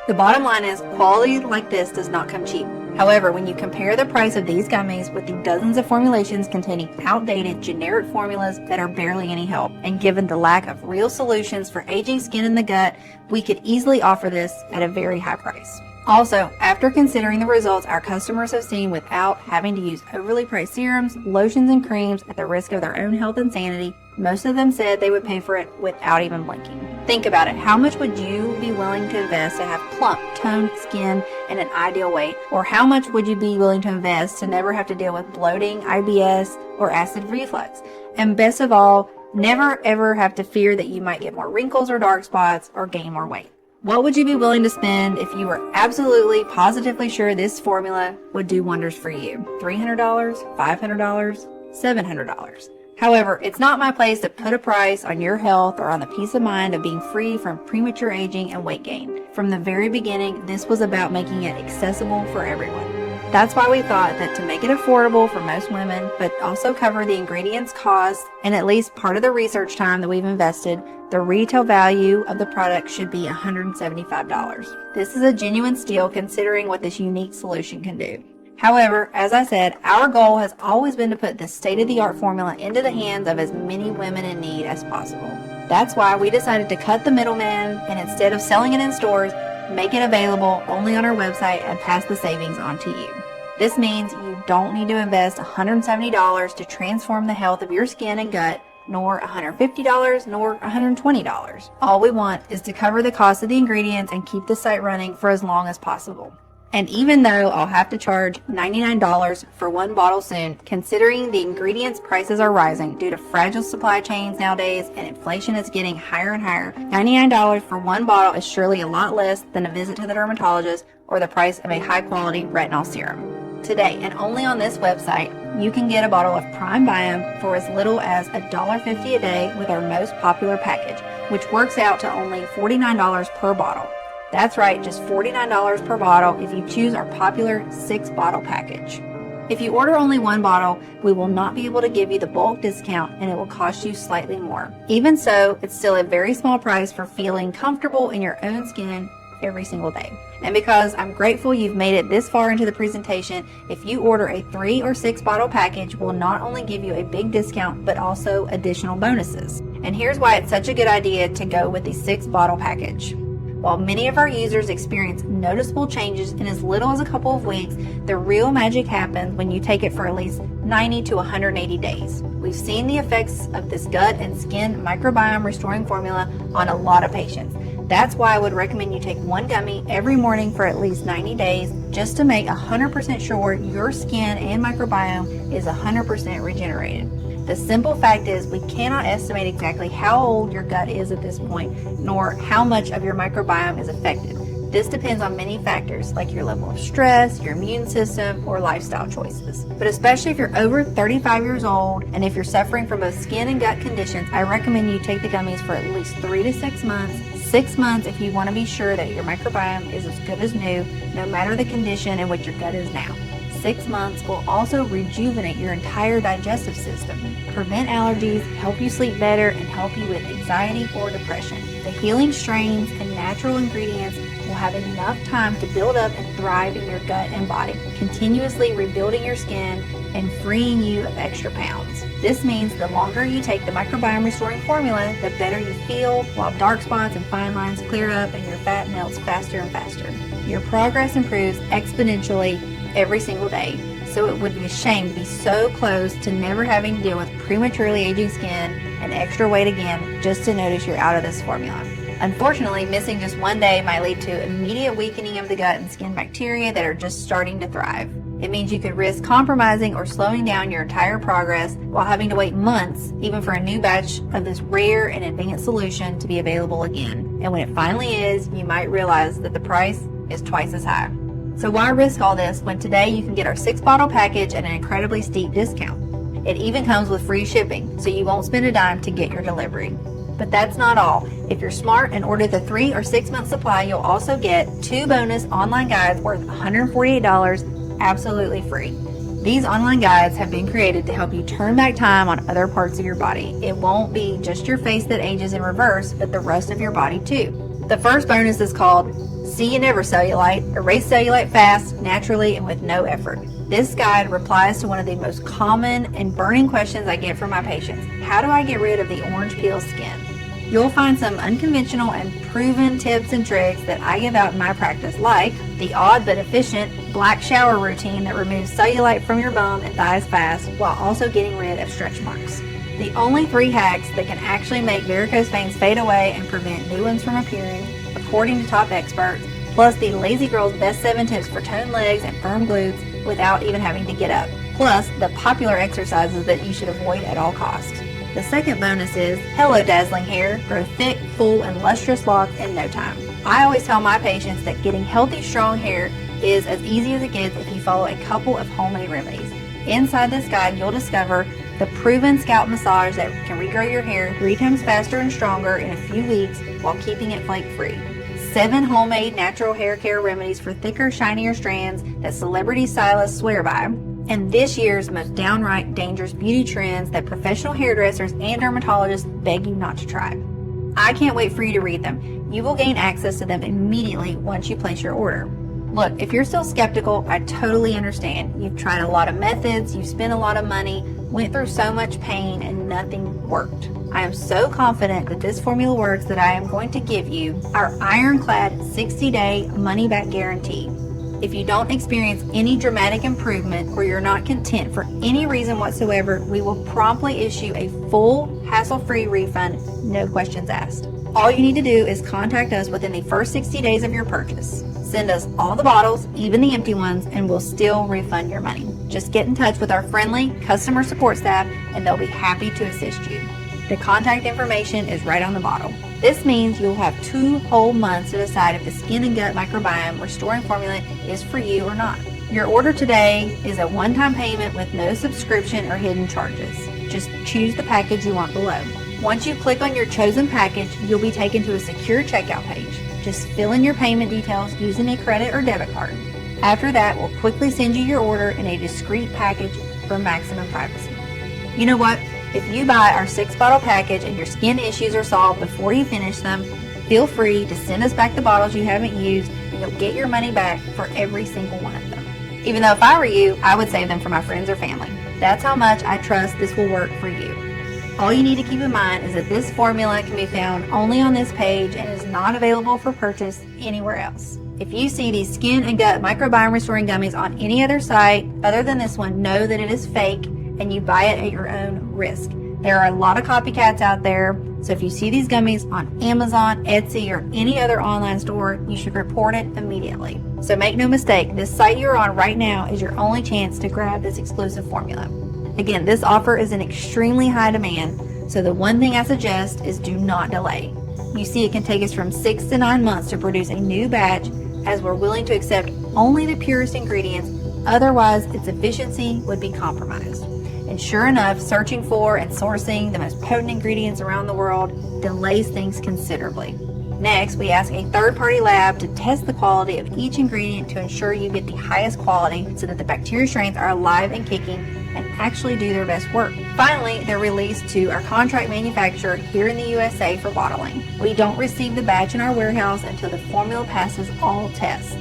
The bottom line is quality like this does not come cheap. However, when you compare the price of these gummies with the dozens of formulations containing outdated generic formulas that are barely any help, and given the lack of real solutions for aging skin in the gut, we could easily offer this at a very high price. Also, after considering the results our customers have seen without having to use overly priced serums, lotions, and creams at the risk of their own health and sanity, most of them said they would pay for it without even blinking. Think about it. How much would you be willing to invest to have plump, toned skin and an ideal weight? Or how much would you be willing to invest to never have to deal with bloating, IBS, or acid reflux? And best of all, never ever have to fear that you might get more wrinkles or dark spots or gain more weight. What would you be willing to spend if you were absolutely, positively sure this formula would do wonders for you? $300, $500, $700? However, it's not my place to put a price on your health or on the peace of mind of being free from premature aging and weight gain. From the very beginning, this was about making it accessible for everyone. That's why we thought that to make it affordable for most women, but also cover the ingredients cost and at least part of the research time that we've invested, the retail value of the product should be $175. This is a genuine steal considering what this unique solution can do. However, as I said, our goal has always been to put this state-of-the-art formula into the hands of as many women in need as possible. That's why we decided to cut the middleman and instead of selling it in stores, make it available only on our website and pass the savings on to you. This means you don't need to invest $170 to transform the health of your skin and gut, nor $150, nor $120. All we want is to cover the cost of the ingredients and keep the site running for as long as possible. And even though I'll have to charge $99 for one bottle soon, considering the ingredients prices are rising due to fragile supply chains nowadays and inflation is getting higher and higher, $99 for one bottle is surely a lot less than a visit to the dermatologist or the price of a high-quality retinol serum. Today, and only on this website, you can get a bottle of Primebiome for as little as $1.50 a day with our most popular package, which works out to only $49 per bottle. That's right, just $49 per bottle if you choose our popular 6-bottle package. If you order only one bottle, we will not be able to give you the bulk discount and it will cost you slightly more. Even so, it's still a very small price for feeling comfortable in your own skin every single day. And because I'm grateful you've made it this far into the presentation, if you order a 3 or 6 bottle package, we'll not only give you a big discount, but also additional bonuses. And here's why it's such a good idea to go with the 6-bottle package. While many of our users experience noticeable changes in as little as a couple of weeks, the real magic happens when you take it for at least 90 to 180 days. We've seen the effects of this gut and skin microbiome restoring formula on a lot of patients. That's why I would recommend you take one gummy every morning for at least 90 days just to make 100% sure your skin and microbiome is 100% regenerated. The simple fact is we cannot estimate exactly how old your gut is at this point, nor how much of your microbiome is affected. This depends on many factors like your level of stress, your immune system, or lifestyle choices. But especially if you're over 35 years old and if you're suffering from both skin and gut conditions, I recommend you take the gummies for at least 3 to 6 months. 6 months if you want to be sure that your microbiome is as good as new, no matter the condition in which your gut is now. 6 months will also rejuvenate your entire digestive system, prevent allergies, help you sleep better, and help you with anxiety or depression. The healing strains and natural ingredients will have enough time to build up and thrive in your gut and body, continuously rebuilding your skin and freeing you of extra pounds. This means the longer you take the microbiome restoring formula, the better you feel, while dark spots and fine lines clear up and your fat melts faster and faster. Your progress improves exponentially every single day, so it would be a shame to be so close to never having to deal with prematurely aging skin and extra weight again just to notice you're out of this formula. Unfortunately, missing just one day might lead to immediate weakening of the gut and skin bacteria that are just starting to thrive. It means you could risk compromising or slowing down your entire progress while having to wait months even for a new batch of this rare and advanced solution to be available again. And when it finally is, you might realize that the price is twice as high. So why risk all this when today you can get our 6-bottle package at an incredibly steep discount? It even comes with free shipping, so you won't spend a dime to get your delivery. But that's not all. If you're smart and order the 3 or 6 month supply, you'll also get 2 bonus online guides worth $148 absolutely free. These online guides have been created to help you turn back time on other parts of your body. It won't be just your face that ages in reverse, but the rest of your body too. The first bonus is called See You Never Cellulite, Erase Cellulite Fast, Naturally, and with No Effort. This guide replies to one of the most common and burning questions I get from my patients. How do I get rid of the orange peel skin? You'll find some unconventional and proven tips and tricks that I give out in my practice, like the odd but efficient black shower routine that removes cellulite from your bum and thighs fast while also getting rid of stretch marks. The only 3 hacks that can actually make varicose veins fade away and prevent new ones from appearing, according to top experts, plus the Lazy Girl's best 7 tips for toned legs and firm glutes without even having to get up, plus the popular exercises that you should avoid at all costs. The second bonus is Hello Dazzling Hair, grow thick, full, and lustrous locks in no time. I always tell my patients that getting healthy, strong hair is as easy as it gets if you follow a couple of homemade remedies. Inside this guide, you'll discover the proven scalp massage that can regrow your hair 3 times faster and stronger in a few weeks while keeping it flake-free. 7 homemade natural hair care remedies for thicker, shinier strands that celebrity stylists swear by. And this year's most downright dangerous beauty trends that professional hairdressers and dermatologists beg you not to try. I can't wait for you to read them. You will gain access to them immediately once you place your order. Look, if you're still skeptical, I totally understand. You've tried a lot of methods, you've spent a lot of money, went through so much pain, and nothing worked. I am so confident that this formula works that I am going to give you our ironclad 60-day money-back guarantee. If you don't experience any dramatic improvement or you're not content for any reason whatsoever, we will promptly issue a full, hassle-free refund, no questions asked. All you need to do is contact us within the first 60 days of your purchase. Send us all the bottles, even the empty ones, and we'll still refund your money. Just get in touch with our friendly customer support staff and they'll be happy to assist you. The contact information is right on the bottle. This means you'll have 2 whole months to decide if the skin and gut microbiome restoring formula is for you or not. Your order today is a one-time payment with no subscription or hidden charges. Just choose the package you want below. Once you click on your chosen package, you'll be taken to a secure checkout page. Just fill in your payment details using a credit or debit card. After that, we'll quickly send you your order in a discreet package for maximum privacy. You know what? If you buy our 6-bottle package and your skin issues are solved before you finish them, feel free to send us back the bottles you haven't used and you'll get your money back for every single one of them. Even though if I were you, I would save them for my friends or family. That's how much I trust this will work for you. All you need to keep in mind is that this formula can be found only on this page and is not available for purchase anywhere else. If you see these skin and gut microbiome restoring gummies on any other site other than this one, know that it is fake and you buy it at your own risk. There are a lot of copycats out there, so if you see these gummies on Amazon, Etsy, or any other online store, you should report it immediately. So make no mistake, this site you're on right now is your only chance to grab this exclusive formula. Again, this offer is in extremely high demand, so the one thing I suggest is do not delay. You see, it can take us from 6 to 9 months to produce a new batch, as we're willing to accept only the purest ingredients, otherwise its efficiency would be compromised. And sure enough, searching for and sourcing the most potent ingredients around the world delays things considerably. Next, we ask a third-party lab to test the quality of each ingredient to ensure you get the highest quality so that the bacteria strains are alive and kicking and actually do their best work. Finally, they're released to our contract manufacturer here in the USA for bottling. We don't receive the batch in our warehouse until the formula passes all tests.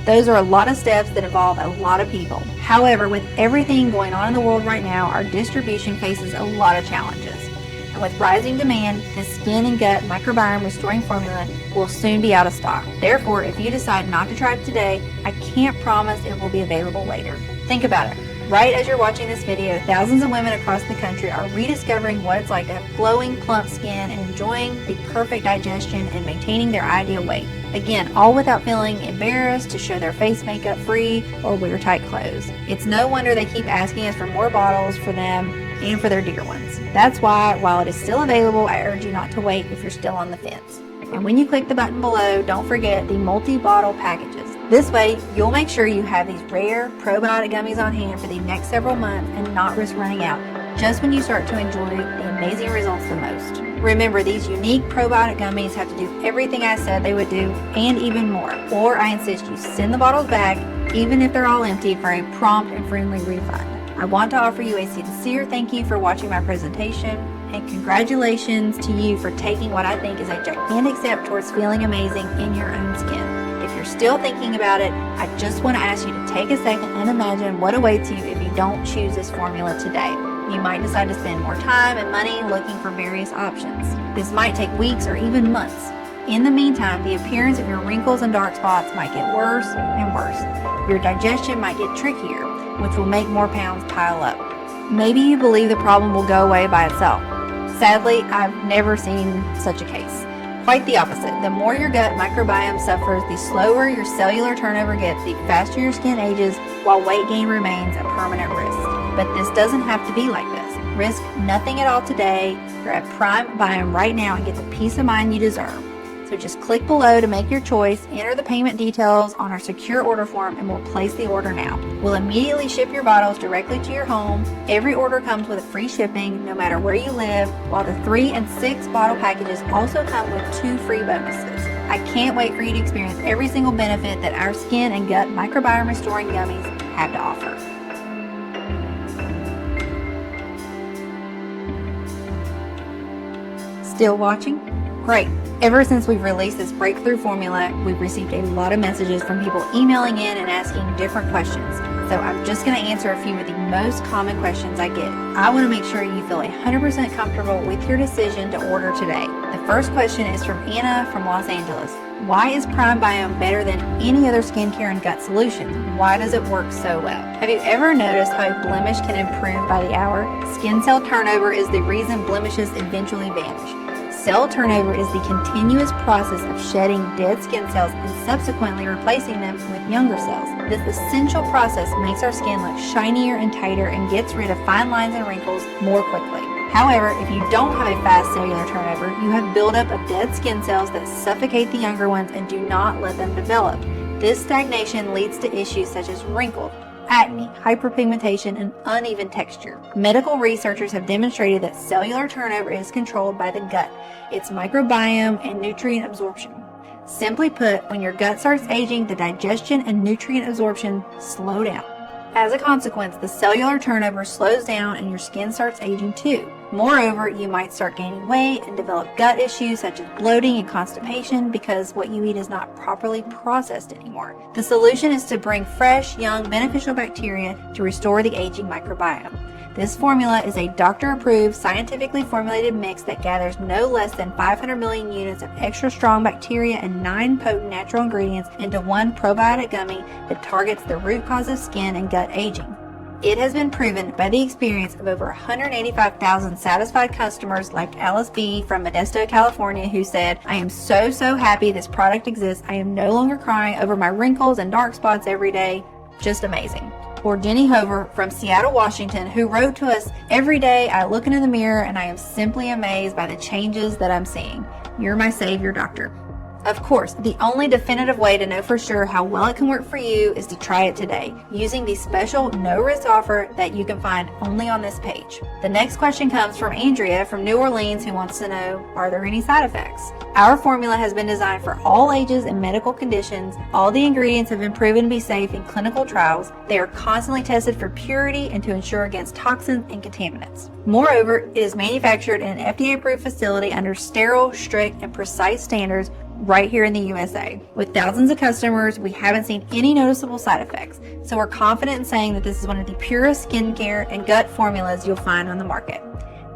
Those are a lot of steps that involve a lot of people. However, with everything going on in the world right now, our distribution faces a lot of challenges. And with rising demand, the skin and gut microbiome restoring formula will soon be out of stock. Therefore, if you decide not to try it today, I can't promise it will be available later. Think about it. Right as you're watching this video, thousands of women across the country are rediscovering what it's like to have glowing, plump skin and enjoying the perfect digestion and maintaining their ideal weight. Again, all without feeling embarrassed to show their face makeup free or wear tight clothes. It's no wonder they keep asking us for more bottles for them and for their dear ones. That's why, while it is still available, I urge you not to wait if you're still on the fence. And when you click the button below, don't forget the multi-bottle packages. This way, you'll make sure you have these rare probiotic gummies on hand for the next several months and not risk running out just when you start to enjoy the amazing results the most. Remember, these unique probiotic gummies have to do everything I said they would do and even more. Or I insist you send the bottles back, even if they're all empty, for a prompt and friendly refund. I want to offer you a sincere thank you for watching my presentation, and congratulations to you for taking what I think is a gigantic step towards feeling amazing in your own skin. If you're still thinking about it, I just want to ask you to take a second and imagine what awaits you if you don't choose this formula today. You might decide to spend more time and money looking for various options. This might take weeks or even months. In the meantime, the appearance of your wrinkles and dark spots might get worse and worse. Your digestion might get trickier, which will make more pounds pile up. Maybe you believe the problem will go away by itself. Sadly, I've never seen such a case. Quite the opposite. The more your gut microbiome suffers, the slower your cellular turnover gets, the faster your skin ages, while weight gain remains a permanent risk. But this doesn't have to be like this. Risk nothing at all today. Grab Primebiome right now and get the peace of mind you deserve. So just click below to make your choice, enter the payment details on our secure order form, and we'll place the order now. We'll immediately ship your bottles directly to your home. Every order comes with free shipping, no matter where you live, while the 3 and 6 bottle packages also come with 2 free bonuses. I can't wait for you to experience every single benefit that our skin and gut microbiome restoring gummies have to offer. Still watching? Great. Ever since we've released this breakthrough formula, we've received a lot of messages from people emailing in and asking different questions. So I'm just going to answer a few of the most common questions I get. I want to make sure you feel 100% comfortable with your decision to order today. The first question is from Anna from Los Angeles. Why is Primebiome better than any other skincare and gut solution? Why does it work so well? Have you ever noticed how a blemish can improve by the hour? Skin cell turnover is the reason blemishes eventually vanish. Cell turnover is the continuous process of shedding dead skin cells and subsequently replacing them with younger cells. This essential process makes our skin look shinier and tighter and gets rid of fine lines and wrinkles more quickly. However, if you don't have a fast cellular turnover, you have buildup of dead skin cells that suffocate the younger ones and do not let them develop. This stagnation leads to issues such as wrinkles, acne, hyperpigmentation, and uneven texture. Medical researchers have demonstrated that cellular turnover is controlled by the gut, its microbiome, and nutrient absorption. Simply put, when your gut starts aging, the digestion and nutrient absorption slow down. As a consequence, the cellular turnover slows down and your skin starts aging too. Moreover, you might start gaining weight and develop gut issues such as bloating and constipation because what you eat is not properly processed anymore. The solution is to bring fresh, young, beneficial bacteria to restore the aging microbiome. This formula is a doctor-approved, scientifically formulated mix that gathers no less than 500 million units of extra strong bacteria and 9 potent natural ingredients into one probiotic gummy that targets the root cause of skin and gut aging. It has been proven by the experience of over 185,000 satisfied customers like Alice B. from Modesto, California, who said, "I am so happy this product exists. I am no longer crying over my wrinkles and dark spots every day." Just amazing. Or Jenny Hover from Seattle, Washington, who wrote to us, "Every day I look into the mirror and I am simply amazed by the changes that I'm seeing. You're my savior, doctor." Of course, the only definitive way to know for sure how well it can work for you is to try it today, using the special no-risk offer that you can find only on this page. The next question comes from Andrea from New Orleans, who wants to know, are there any side effects? Our formula has been designed for all ages and medical conditions. All the ingredients have been proven to be safe in clinical trials. They are constantly tested for purity and to ensure against toxins and contaminants. Moreover, it is manufactured in an FDA-approved facility under sterile, strict, and precise standards right here in the USA. With thousands of customers, we haven't seen any noticeable side effects, so we're confident in saying that this is one of the purest skincare and gut formulas you'll find on the market.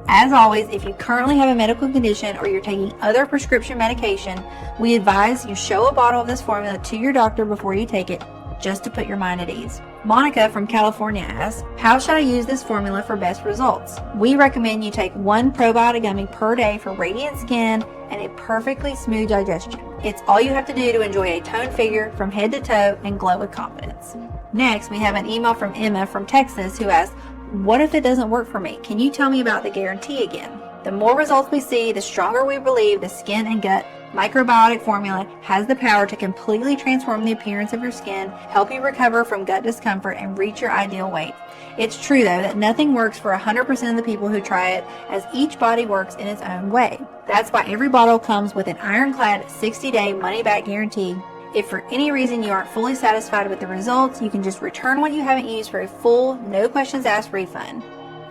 As always, if you currently have a medical condition or you're taking other prescription medication, we advise you show a bottle of this formula to your doctor before you take it, just to put your mind at ease. Monica from California asks, "How should I use this formula for best results?" We recommend you take 1 probiotic gummy per day for radiant skin and a perfectly smooth digestion. It's all you have to do to enjoy a toned figure from head to toe and glow with confidence. Next, we have an email from Emma from Texas who asks, "What if it doesn't work for me? Can you tell me about the guarantee again?" The more results we see, the stronger we believe the skin and gut microbiotic formula has the power to completely transform the appearance of your skin, help you recover from gut discomfort, and reach your ideal weight. It's true, though, that nothing works for 100% of the people who try it, as each body works in its own way. That's why every bottle comes with an ironclad 60-day money-back guarantee. If for any reason you aren't fully satisfied with the results, you can just return what you haven't used for a full, no questions asked refund.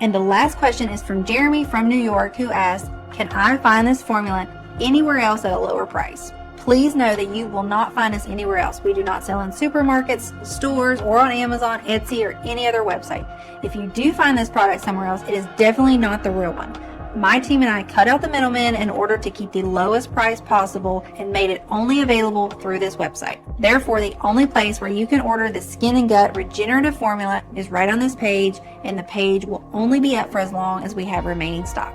And the last question is from Jeremy from New York, who asks, "Can I find this formula anywhere else at a lower price?" Please know that you will not find us anywhere else. We do not sell in supermarkets, stores, or on Amazon, Etsy, or any other website. If you do find this product somewhere else, it is definitely not the real one. My team and I cut out the middleman in order to keep the lowest price possible and made it only available through this website. Therefore, the only place where you can order the Skin and Gut Regenerative Formula is right on this page, and the page will only be up for as long as we have remaining stock.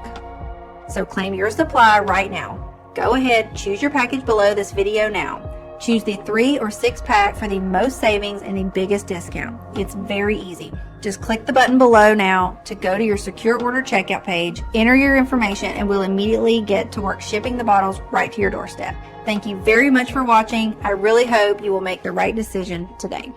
So claim your supply right now. Go ahead, choose your package below this video now. Choose the 3 or 6 pack for the most savings and the biggest discount. It's very easy. Just click the button below now to go to your secure order checkout page, enter your information, and we'll immediately get to work shipping the bottles right to your doorstep. Thank you very much for watching. I really hope you will make the right decision today.